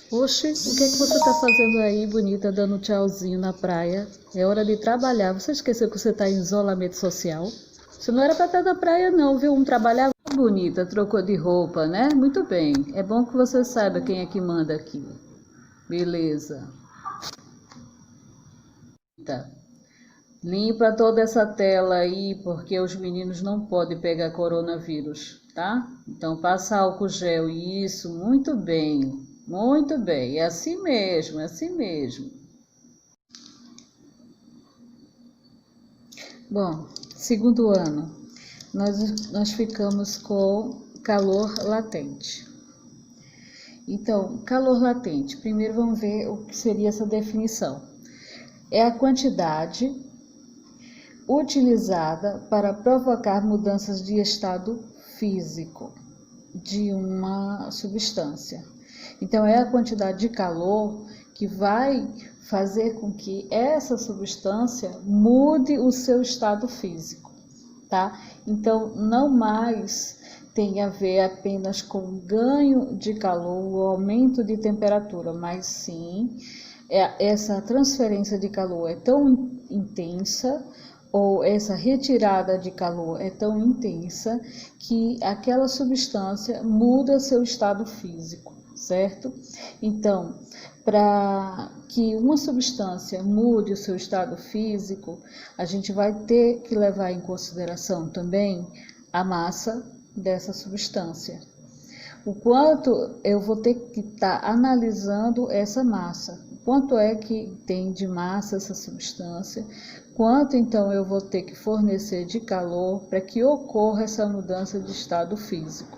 Oxe, o que é que você tá fazendo aí, bonita, dando tchauzinho na praia? É hora de trabalhar. Você esqueceu que você tá em isolamento social? Você não era pra estar na praia não, viu? trabalhar bonita, trocou de roupa, né? Muito bem. É bom que você saiba quem é que manda aqui. Beleza. Tá. Limpa toda essa tela aí, porque os meninos não podem pegar coronavírus, tá? Então passa álcool gel, isso, muito bem, muito bem, é assim mesmo, é assim mesmo. Bom, segundo ano, nós ficamos com calor latente. Então, calor latente, primeiro vamos ver o que seria essa definição. É a quantidade utilizada para provocar mudanças de estado físico de uma substância. Então, é a quantidade de calor que vai fazer com que essa substância mude o seu estado físico, tá? Então, não mais tem a ver apenas com ganho de calor, o aumento de temperatura, mas sim essa transferência de calor é tão intensa ou essa retirada de calor é tão intensa que aquela substância muda seu estado físico, certo? Então, para que uma substância mude o seu estado físico, a gente vai ter que levar em consideração também a massa dessa substância. O quanto eu vou ter que estar analisando essa massa, quanto é que tem de massa essa substância, quanto então eu vou ter que fornecer de calor para que ocorra essa mudança de estado físico.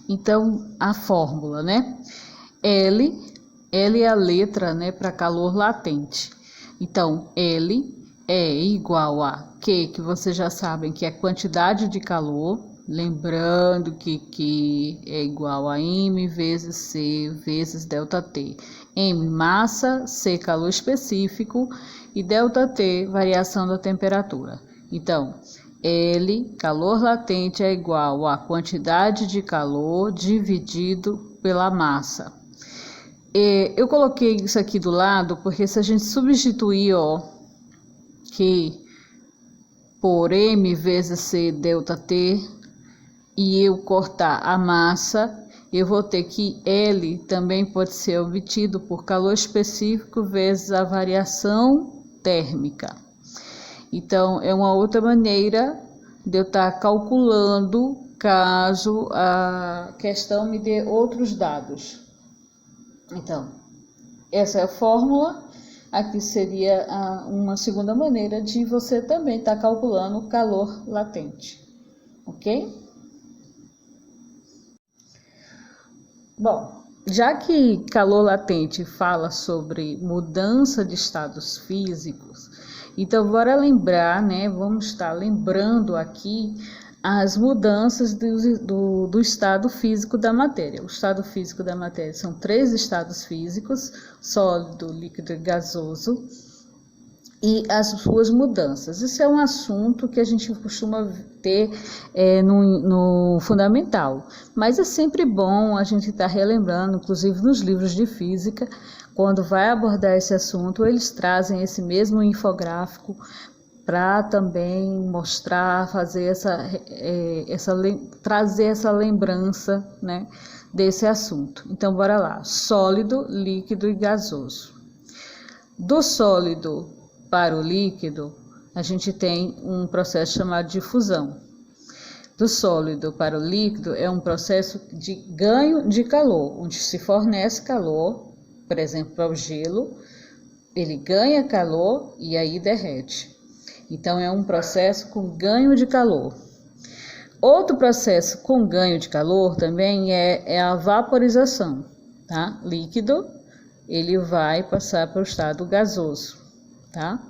Então, a fórmula, né? L é a letra, né, para calor latente. Então, L é igual a Q, que vocês já sabem que é a quantidade de calor, lembrando que Q é igual a M vezes C vezes ΔT. M, massa, C, calor específico e ΔT, variação da temperatura. Então, L, calor latente, é igual a quantidade de calor dividido pela massa. Eu coloquei isso aqui do lado porque se a gente substituir Q por M vezes C ΔT e eu cortar a massa, eu vou ter que L também pode ser obtido por calor específico vezes a variação térmica. Então, é uma outra maneira de eu estar calculando caso a questão me dê outros dados. Então, essa é a fórmula. Aqui seria uma segunda maneira de você também estar calculando o calor latente, ok? Bom, já que calor latente fala sobre mudança de estados físicos, então bora lembrar, né? Vamos estar lembrando aqui as mudanças do estado físico da matéria. O estado físico da matéria são 3 estados físicos: sólido, líquido e gasoso, e as suas mudanças. Isso é um assunto que a gente costuma ter no fundamental, mas é sempre bom a gente estar relembrando, inclusive nos livros de física, quando vai abordar esse assunto, eles trazem esse mesmo infográfico para também mostrar, fazer trazer essa lembrança, né, desse assunto. Então, bora lá. Sólido, líquido e gasoso. Do sólido para o líquido, a gente tem um processo chamado de fusão. Do sólido para o líquido é um processo de ganho de calor, onde se fornece calor, por exemplo, para o gelo, ele ganha calor e aí derrete. Então, é um processo com ganho de calor. Outro processo com ganho de calor também é a vaporização, tá? Líquido, ele vai passar para o estado gasoso, tá?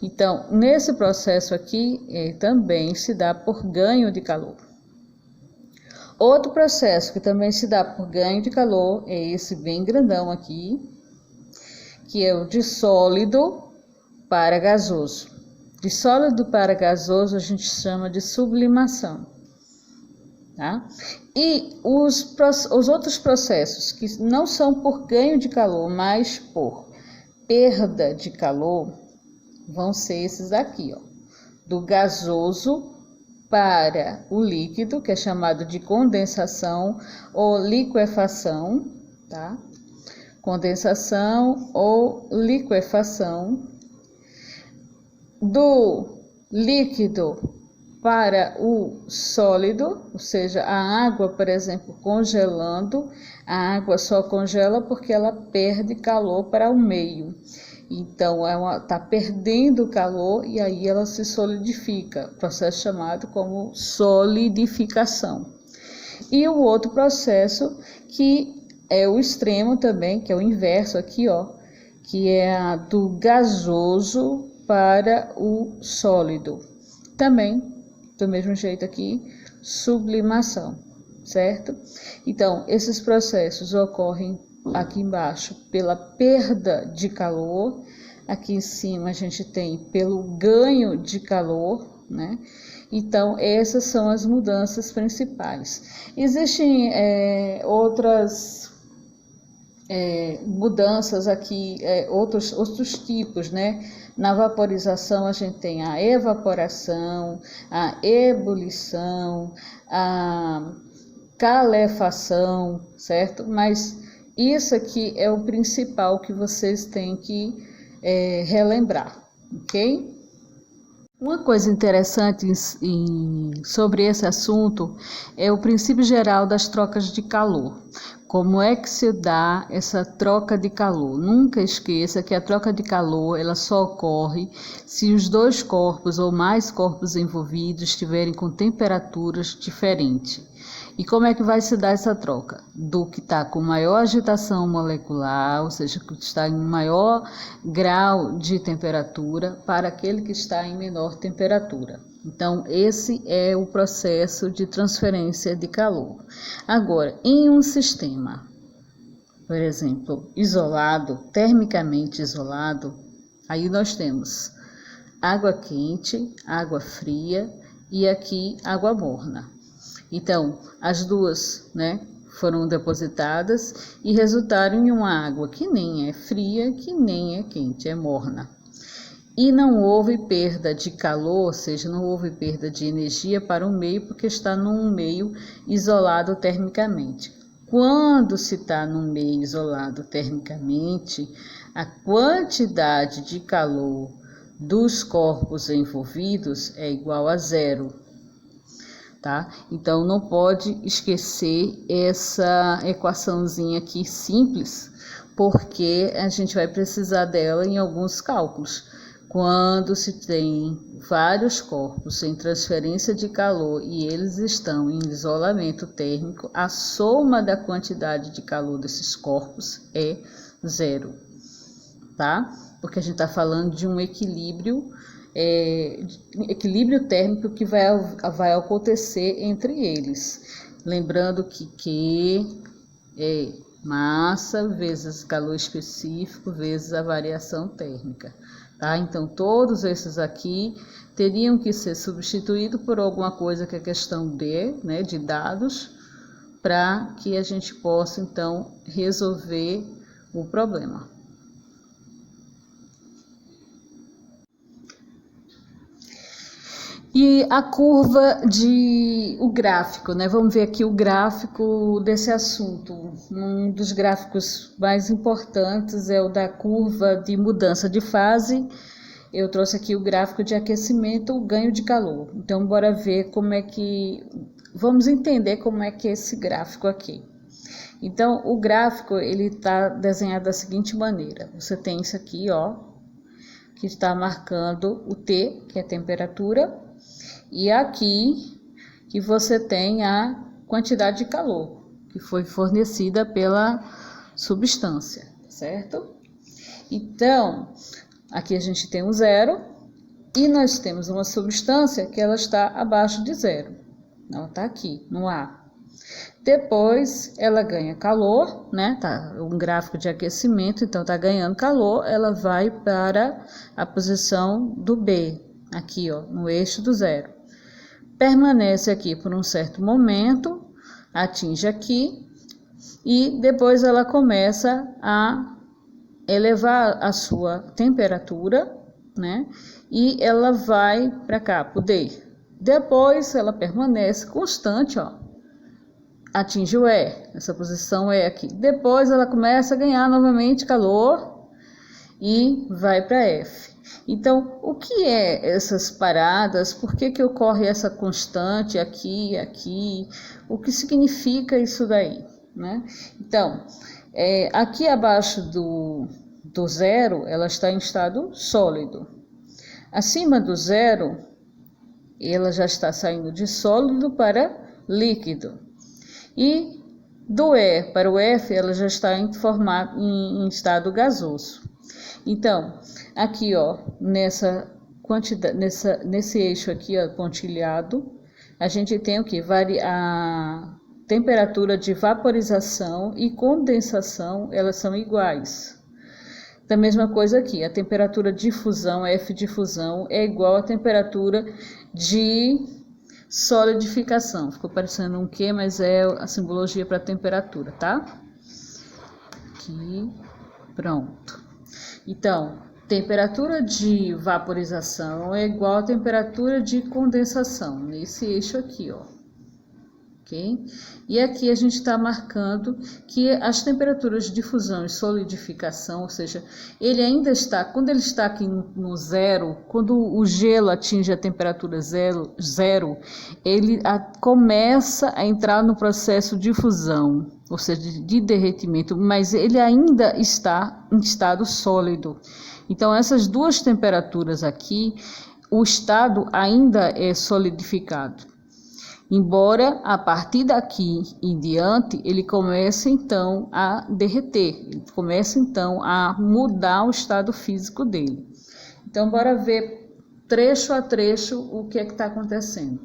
Então, nesse processo aqui, também se dá por ganho de calor. Outro processo que também se dá por ganho de calor é esse bem grandão aqui, que é o de sólido para gasoso. De sólido para gasoso a gente chama de sublimação. tá? E os outros processos que não são por ganho de calor, mas por perda de calor, vão ser esses aqui, ó, do gasoso para o líquido, que é chamado de condensação ou liquefação, tá? Condensação ou liquefação. Do líquido para o sólido, ou seja, a água, por exemplo, congelando, a água só congela porque ela perde calor para o meio. Então, ela está perdendo calor e aí ela se solidifica, processo chamado como solidificação. E o outro processo que é o extremo também, que é o inverso aqui, ó, que é a do gasoso para o sólido. Também, do mesmo jeito aqui, sublimação, certo? Então, esses processos ocorrem aqui embaixo pela perda de calor, aqui em cima a gente tem pelo ganho de calor, né? Então, essas são as mudanças principais. Existem outras mudanças aqui, outros tipos, né? Na vaporização a gente tem a evaporação, a ebulição, a calefação, certo? Mas isso aqui é o principal que vocês têm que relembrar, ok? Uma coisa interessante sobre esse assunto é o princípio geral das trocas de calor. Como é que se dá essa troca de calor? Nunca esqueça que a troca de calor ela só ocorre se os dois corpos ou mais corpos envolvidos estiverem com temperaturas diferentes. E como é que vai se dar essa troca? Do que está com maior agitação molecular, ou seja, que está em maior grau de temperatura, para aquele que está em menor temperatura. Então, esse é o processo de transferência de calor. Agora, em um sistema, por exemplo, isolado, termicamente isolado, aí nós temos água quente, água fria e aqui água morna. Então, as duas, né, foram depositadas e resultaram em uma água que nem é fria, que nem é quente, é morna. E não houve perda de calor, ou seja, não houve perda de energia para o meio, porque está num meio isolado termicamente. Quando se está num meio isolado termicamente, a quantidade de calor dos corpos envolvidos é igual a zero. Tá? Então, não pode esquecer essa equaçãozinha aqui simples, porque a gente vai precisar dela em alguns cálculos. Quando se tem vários corpos em transferência de calor e eles estão em isolamento térmico, a soma da quantidade de calor desses corpos é zero, tá? Porque a gente está falando de um equilíbrio térmico que vai acontecer entre eles. Lembrando que Q é massa vezes calor específico vezes a variação térmica. Tá? Então, todos esses aqui teriam que ser substituídos por alguma coisa que é questão de dados, para que a gente possa, então, resolver o problema. E a curva o gráfico, né? Vamos ver aqui o gráfico desse assunto. Um dos gráficos mais importantes é o da curva de mudança de fase. Eu trouxe aqui o gráfico de aquecimento, o ganho de calor. Então, bora ver vamos entender como é que é esse gráfico aqui. Então, o gráfico, ele está desenhado da seguinte maneira. Você tem isso aqui, ó, que está marcando o T, que é a temperatura, e aqui que você tem a quantidade de calor que foi fornecida pela substância, certo? Então, aqui a gente tem um zero e nós temos uma substância que ela está abaixo de zero. Ela está aqui, no A. Depois, ela ganha calor, né? Tá um gráfico de aquecimento, então está ganhando calor, ela vai para a posição do B, aqui, ó, no eixo do zero. permanece aqui por um certo momento, atinge aqui e depois ela começa a elevar a sua temperatura, né? E ela vai para cá, pro D. Depois ela permanece constante, ó. Atinge o E, essa posição é aqui. Depois ela começa a ganhar novamente calor e vai para F. Então, o que é essas paradas? Por que ocorre essa constante aqui e aqui? O que significa isso daí, né? Então, aqui abaixo do zero, ela está em estado sólido. Acima do zero, ela já está saindo de sólido para líquido. E do E para o F, ela já está em estado gasoso. Então, aqui, ó, nessa quantidade, nesse eixo aqui, ó, pontilhado, a gente tem o que? A temperatura de vaporização e condensação, elas são iguais. Da mesma coisa aqui, a temperatura de fusão, F de fusão, é igual à temperatura de solidificação. Ficou parecendo um Q, mas é a simbologia para temperatura, tá? Aqui, pronto. Então, temperatura de vaporização é igual à temperatura de condensação, nesse eixo aqui, ó. Ok? E aqui a gente está marcando que as temperaturas de fusão e solidificação, ou seja, ele ainda está, quando ele está aqui no zero, quando o gelo atinge a temperatura zero, ele começa a entrar no processo de fusão, ou seja, de derretimento, mas ele ainda está em estado sólido. Então, essas duas temperaturas aqui, o estado ainda é solidificado. Embora a partir daqui em diante ele comece então a derreter, ele começa então a mudar o estado físico dele. Então, bora ver trecho a trecho o que é que está acontecendo.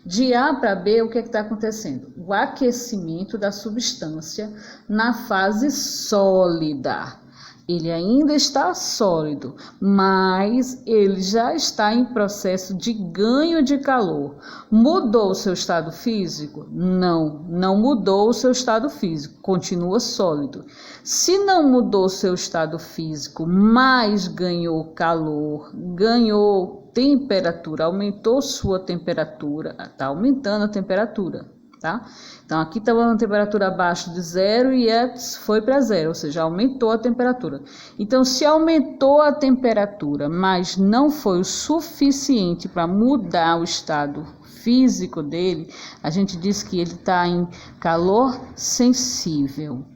De A para B, o que é que está acontecendo? O aquecimento da substância na fase sólida. Ele ainda está sólido, mas ele já está em processo de ganho de calor. Mudou o seu estado físico? Não, não mudou o seu estado físico, continua sólido. Se não mudou o seu estado físico, mas ganhou calor, ganhou temperatura, aumentou sua temperatura, está aumentando a temperatura, tá? Então, aqui estava uma temperatura abaixo de zero e foi para zero, ou seja, aumentou a temperatura. Então, se aumentou a temperatura, mas não foi o suficiente para mudar o estado físico dele, a gente diz que ele está em calor sensível.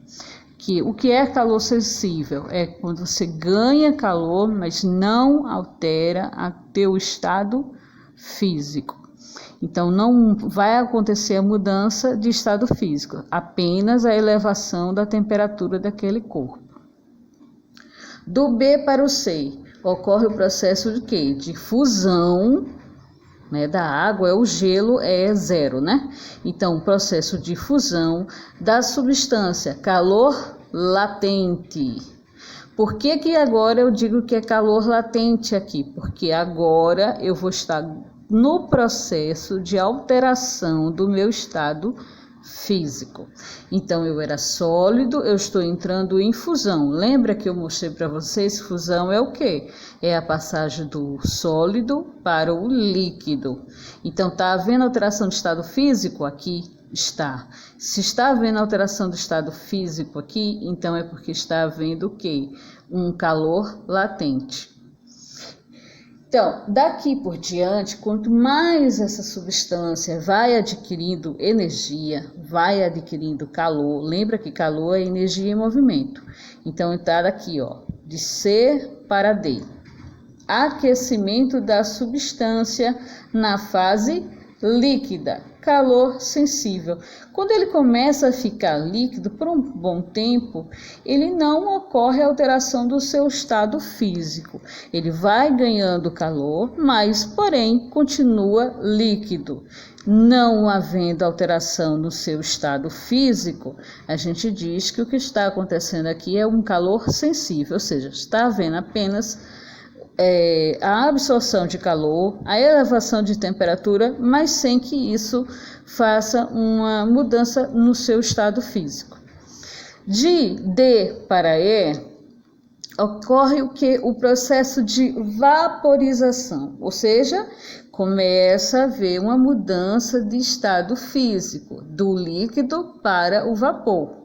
O que é calor sensível? É quando você ganha calor, mas não altera o teu estado físico. Então, não vai acontecer a mudança de estado físico, apenas a elevação da temperatura daquele corpo. Do B para o C, ocorre o processo de quê? De fusão, né, da água, o gelo é zero, né? Então, o processo de fusão da substância, calor latente. Por que agora eu digo que é calor latente aqui? Porque agora eu vou estar no processo de alteração do meu estado físico. Então, eu era sólido, eu estou entrando em fusão. Lembra que eu mostrei para vocês? Fusão é o quê? É a passagem do sólido para o líquido. Então, está havendo alteração de estado físico? Aqui está. Se está havendo alteração do estado físico aqui, então é porque está havendo o quê? Um calor latente. Então, daqui por diante, quanto mais essa substância vai adquirindo energia, vai adquirindo calor, lembra que calor é energia em movimento. Então, está daqui, ó, de C para D. Aquecimento da substância na fase líquida, calor sensível. Quando ele começa a ficar líquido por um bom tempo, ele não ocorre alteração do seu estado físico. Ele vai ganhando calor, mas, porém, continua líquido. Não havendo alteração no seu estado físico, a gente diz que o que está acontecendo aqui é um calor sensível, ou seja, está havendo apenas a absorção de calor, a elevação de temperatura, mas sem que isso faça uma mudança no seu estado físico. De D para E, ocorre o processo de vaporização, ou seja, começa a haver uma mudança de estado físico, do líquido para o vapor,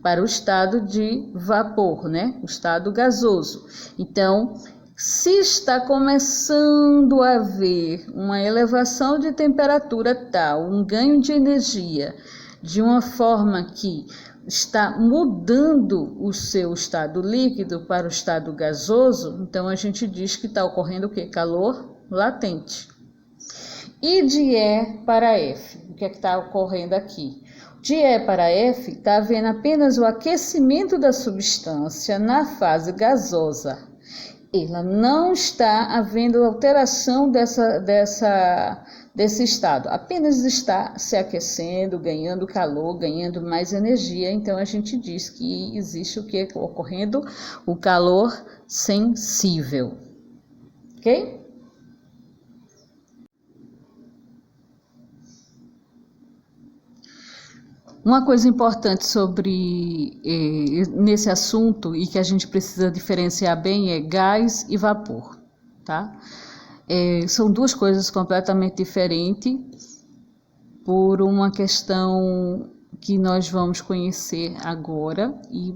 para o estado de vapor, né? O estado gasoso. Então, se está começando a haver uma elevação de temperatura tal, um ganho de energia, de uma forma que está mudando o seu estado líquido para o estado gasoso, então a gente diz que está ocorrendo o quê? Calor latente. E de E para F, o que é que está ocorrendo aqui? De E para F, está havendo apenas o aquecimento da substância na fase gasosa. Ela não está havendo alteração desse estado, apenas está se aquecendo, ganhando calor, ganhando mais energia. Então a gente diz que existe o que ocorrendo? O calor sensível, ok? Uma coisa importante nesse assunto e que a gente precisa diferenciar bem é gás e vapor, tá? São duas coisas completamente diferentes por uma questão que nós vamos conhecer agora e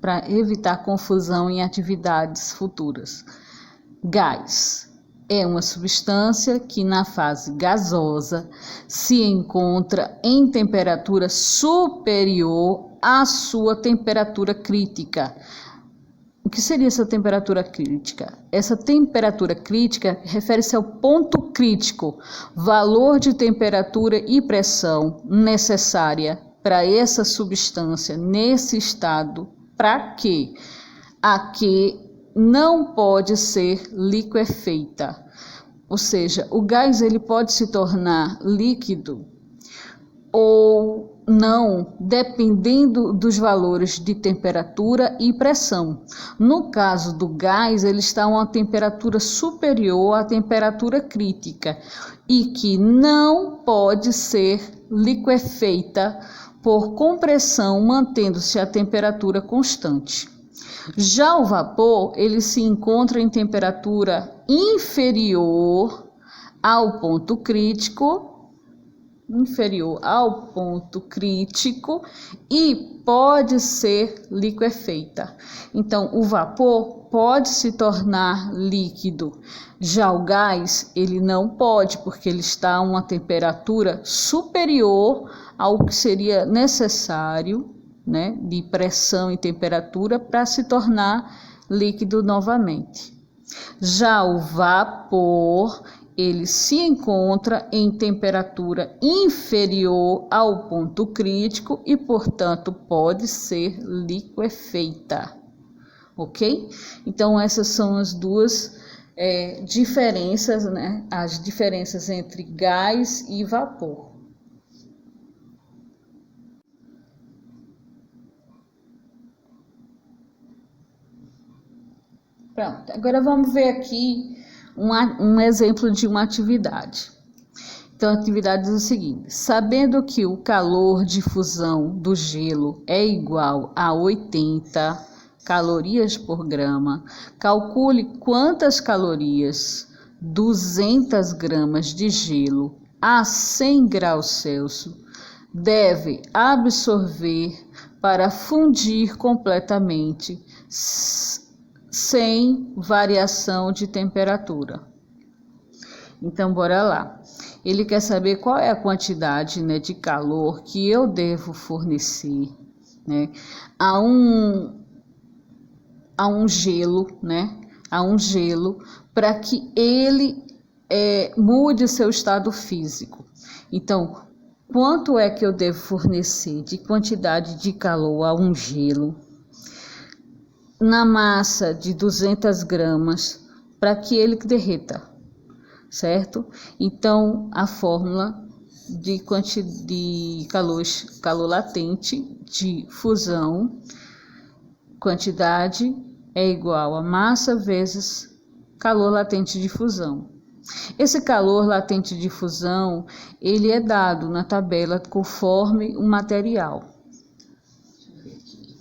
para evitar confusão em atividades futuras. Gás é uma substância que na fase gasosa se encontra em temperatura superior à sua temperatura crítica. O que seria essa temperatura crítica? Essa temperatura crítica refere-se ao ponto crítico, valor de temperatura e pressão necessária para essa substância nesse estado, para quê? A que não pode ser liquefeita, ou seja, o gás ele pode se tornar líquido ou não, dependendo dos valores de temperatura e pressão. No caso do gás, ele está a uma temperatura superior à temperatura crítica e que não pode ser liquefeita por compressão, mantendo-se a temperatura constante. Já o vapor, ele se encontra em temperatura inferior ao ponto crítico, e pode ser liquefeita. Então, o vapor pode se tornar líquido. Já o gás, ele não pode, porque ele está a uma temperatura superior ao que seria necessário, né, de pressão e temperatura para se tornar líquido novamente. Já o vapor, ele se encontra em temperatura inferior ao ponto crítico e, portanto, pode ser liquefeita, ok? Então, essas são as duas diferenças, né? As diferenças entre gás e vapor. Pronto, agora vamos ver aqui um exemplo de uma atividade. Então, a atividade diz o seguinte: sabendo que o calor de fusão do gelo é igual a 80 calorias por grama, calcule quantas calorias 200 gramas de gelo a 100 graus Celsius deve absorver para fundir completamente sem variação de temperatura. Então, bora lá. Ele quer saber qual é a quantidade, né, de calor que eu devo fornecer, né, a um gelo, né, para que ele mude seu estado físico. Então, quanto é que eu devo fornecer de quantidade de calor a um gelo na massa de 200 gramas para que ele derreta, certo? Então, a fórmula de calor latente de fusão, quantidade é igual a massa vezes calor latente de fusão. Esse calor latente de fusão, ele é dado na tabela conforme o material. Deixa eu ver aqui.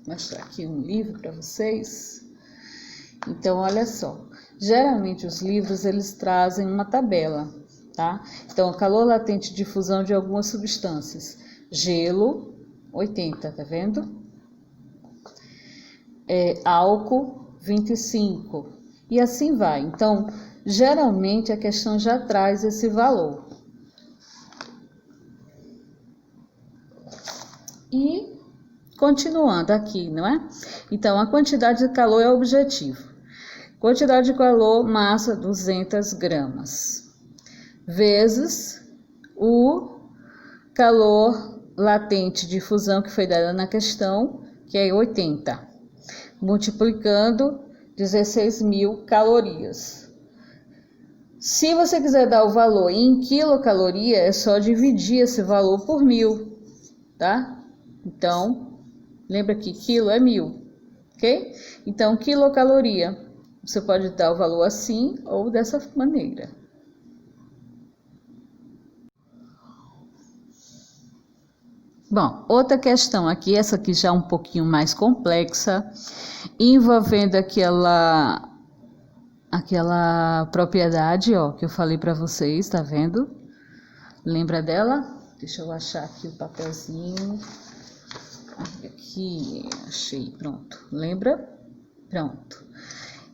Vou mostrar aqui um livro para vocês. Então, olha só. Geralmente os livros eles trazem uma tabela, tá? Então, o calor latente de fusão de algumas substâncias. Gelo, 80, tá vendo? Álcool, 25, e assim vai. Então, geralmente a questão já traz esse valor. E continuando aqui, não é? Então, a quantidade de calor é o objetivo. Quantidade de calor, massa, 200 gramas, vezes o calor latente de fusão que foi dada na questão, que é 80. Multiplicando 16.000 calorias. Se você quiser dar o valor em quilocaloria, é só dividir esse valor por 1000, tá? Então, lembra que quilo é 1000, ok? Então, quilocaloria, você pode dar o valor assim ou dessa maneira. Bom, outra questão aqui, essa aqui já é um pouquinho mais complexa, envolvendo aquela propriedade, ó, que eu falei para vocês, tá vendo? Lembra dela? Deixa eu achar aqui o papelzinho. Aqui, achei, pronto. Lembra? Pronto.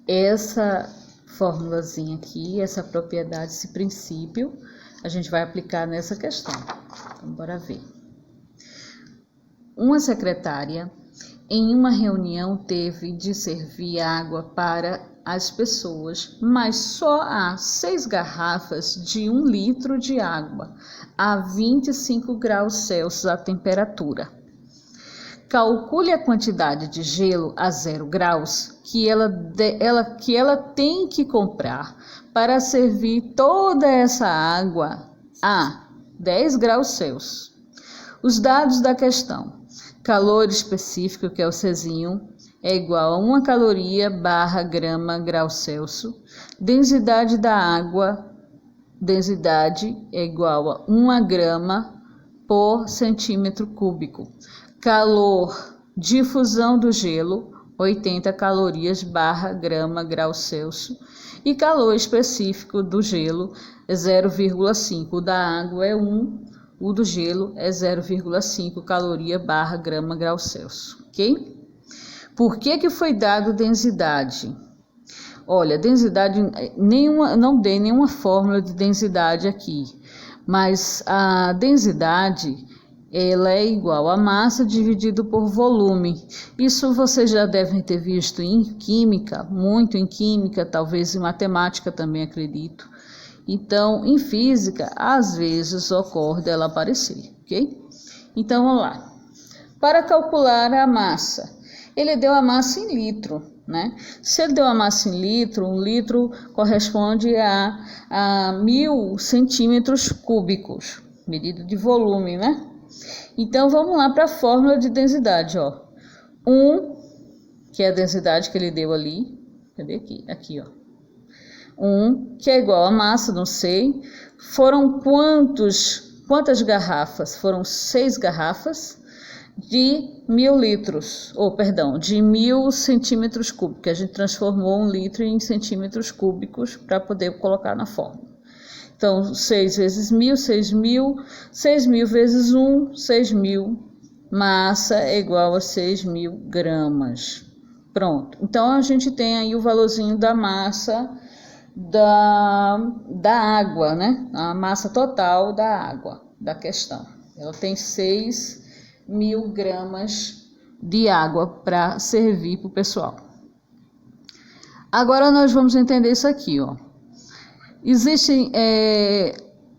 Essa formulazinha aqui, essa propriedade, esse princípio, a gente vai aplicar nessa questão. Então, bora ver. Uma secretária, em uma reunião, teve de servir água para as pessoas, mas só há 6 garrafas de 1 litro de água, a 25 graus Celsius a temperatura. Calcule a quantidade de gelo a 0 graus que ela tem que comprar para servir toda essa água a 10 graus Celsius. Os dados da questão. Calor específico, que é o Czinho, é igual a 1 caloria barra grama grau Celsius. Densidade da água, densidade é igual a 1 grama por centímetro cúbico. Calor de fusão do gelo, 80 calorias barra grama grau Celsius. E calor específico do gelo é 0,5. O da água é 1. O do gelo é 0,5 caloria barra grama grau Celsius, ok? Por que foi dado densidade? Olha, densidade, não dei nenhuma fórmula de densidade aqui, mas a densidade, ela é igual a massa dividido por volume. Isso vocês já devem ter visto em química, muito em química, talvez em matemática também, acredito. Então, em física, às vezes ocorre dela aparecer, ok? Então, vamos lá. Para calcular a massa, ele deu a massa em litro, né? Se ele deu a massa em litro, 1 litro corresponde a 1000 centímetros cúbicos, medida de volume, né? Então, vamos lá para a fórmula de densidade, ó. 1, que é a densidade que ele deu ali. Cadê aqui? Aqui, ó. 1, que é igual a massa, não sei. Foram quantas garrafas? Foram 6 garrafas de 1000 litros, de 1000 centímetros cúbicos, que a gente transformou 1 litro em centímetros cúbicos para poder colocar na fórmula. Então, 6 vezes 1000, 6.000, 6.000 vezes 1, 6.000. Massa é igual a 6.000 gramas. Pronto. Então, a gente tem aí o valorzinho da massa da água, né? A massa total da água, da questão. Ela tem 6.000 gramas de água para servir para o pessoal. Agora, nós vamos entender isso aqui, ó. Existem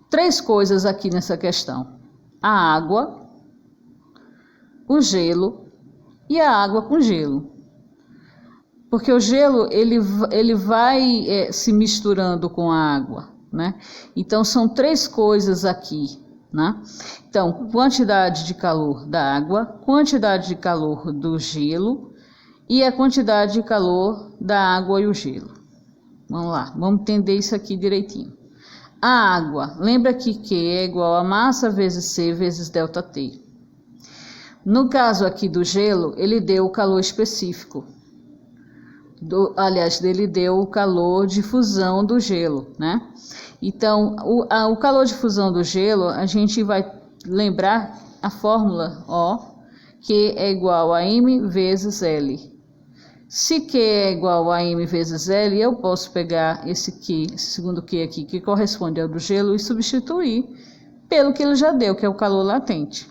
3 coisas aqui nessa questão: a água, o gelo e a água com gelo. Porque o gelo ele vai se misturando com a água, né? Então são 3 coisas aqui, né? Então, quantidade de calor da água, quantidade de calor do gelo e a quantidade de calor da água e o gelo. Vamos lá, vamos entender isso aqui direitinho. A água, lembra que Q é igual a massa vezes C vezes ΔT. No caso aqui do gelo, ele deu o calor específico. Aliás, ele deu o calor de fusão do gelo, né? Então, o calor de fusão do gelo, a gente vai lembrar a fórmula, ó, Q é igual a M vezes L. Se Q é igual a M vezes L, eu posso pegar esse Q, esse segundo Q aqui, que corresponde ao do gelo, e substituir pelo que ele já deu, que é o calor latente.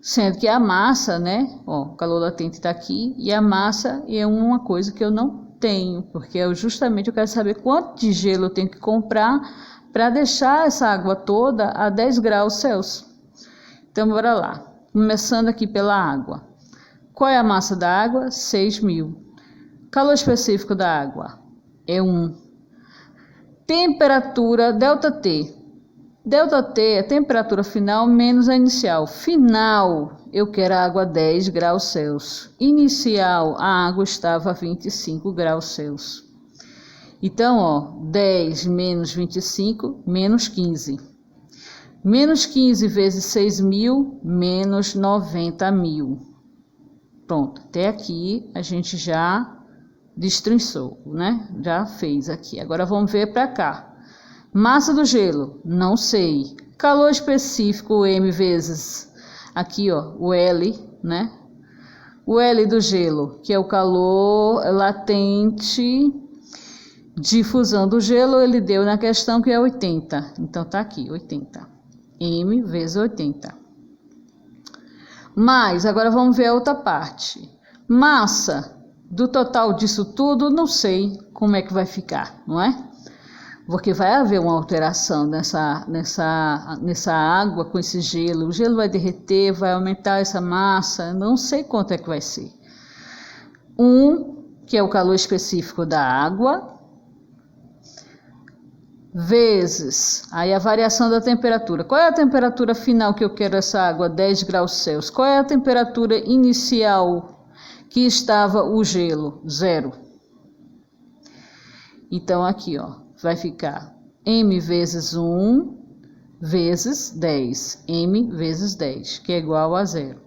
Sendo que a massa, né, ó, o calor latente está aqui, e a massa é uma coisa que eu não tenho, porque justamente eu quero saber quanto de gelo eu tenho que comprar para deixar essa água toda a 10 graus Celsius. Então, bora lá. Começando aqui pela água. Qual é a massa da água? 6.000. Calor específico da água é 1. Temperatura ΔT. ΔT é a temperatura final menos a inicial. Final, eu quero a água a 10 graus Celsius. Inicial, a água estava a 25 graus Celsius. Então, ó, 10 menos 25, menos 15. Menos 15 vezes 6.000, menos 90.000. Pronto, até aqui a gente já destrinçou, né? Já fez aqui. Agora vamos ver para cá. Massa do gelo, não sei. Calor específico, M vezes, aqui ó, o L, né? O L do gelo, que é o calor latente de fusão do gelo, ele deu na questão que é 80. Então tá aqui, 80. M vezes 80. Mas, agora vamos ver a outra parte. Massa do total disso tudo, não sei como é que vai ficar, não é? Porque vai haver uma alteração nessa água com esse gelo. O gelo vai derreter, vai aumentar essa massa, não sei quanto é que vai ser. Que é o calor específico da água, vezes, aí a variação da temperatura. Qual é a temperatura final que eu quero essa água? 10 graus Celsius. Qual é a temperatura inicial que estava o gelo? 0. Então, aqui, ó, vai ficar M vezes 1 vezes 10. M vezes 10, que é igual a 0.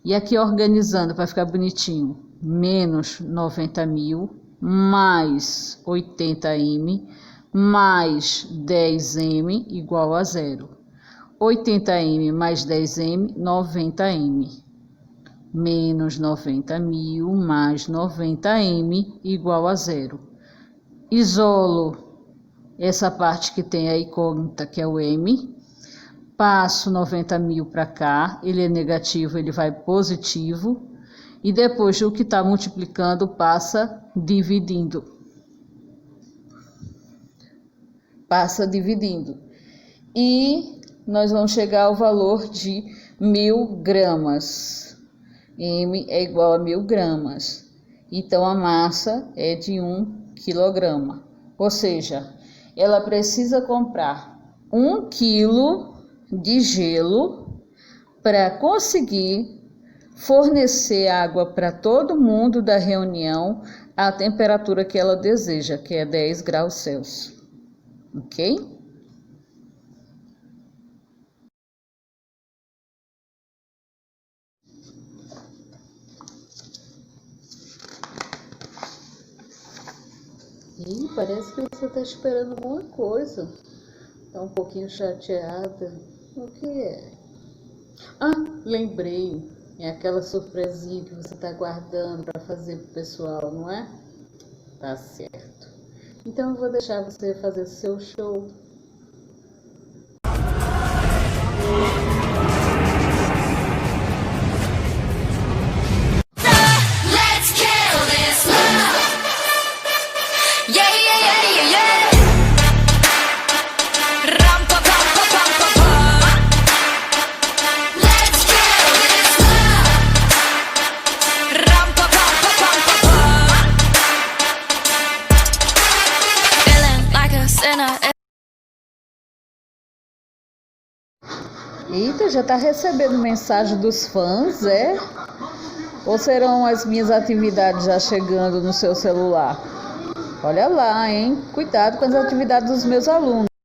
E aqui, organizando, para ficar bonitinho, menos 90.000, mais 80M, mais 10M igual a 0. 80M mais 10M, 90M. Menos 90.000 mais 90M igual a 0. Isolo essa parte que tem a incógnita, que é o M. Passo 90.000 para cá, ele é negativo, ele vai positivo. E depois o que está multiplicando passa dividindo. Passa dividindo. E nós vamos chegar ao valor de 1.000 gramas. M é igual a 1.000 gramas. Então, a massa é de 1 quilograma. Ou seja, ela precisa comprar 1 quilo de gelo para conseguir fornecer água para todo mundo da reunião à temperatura que ela deseja, que é 10 graus Celsius. Ok? Ih, parece que você está esperando alguma coisa. Está um pouquinho chateada. O que é? Ah, lembrei. É aquela surpresinha que você está guardando para fazer pro pessoal, não é? Tá certo. Então eu vou deixar você fazer seu show. Eita, já tá recebendo mensagem dos fãs, é? Ou serão as minhas atividades já chegando no seu celular? Olha lá, hein? Cuidado com as atividades dos meus alunos.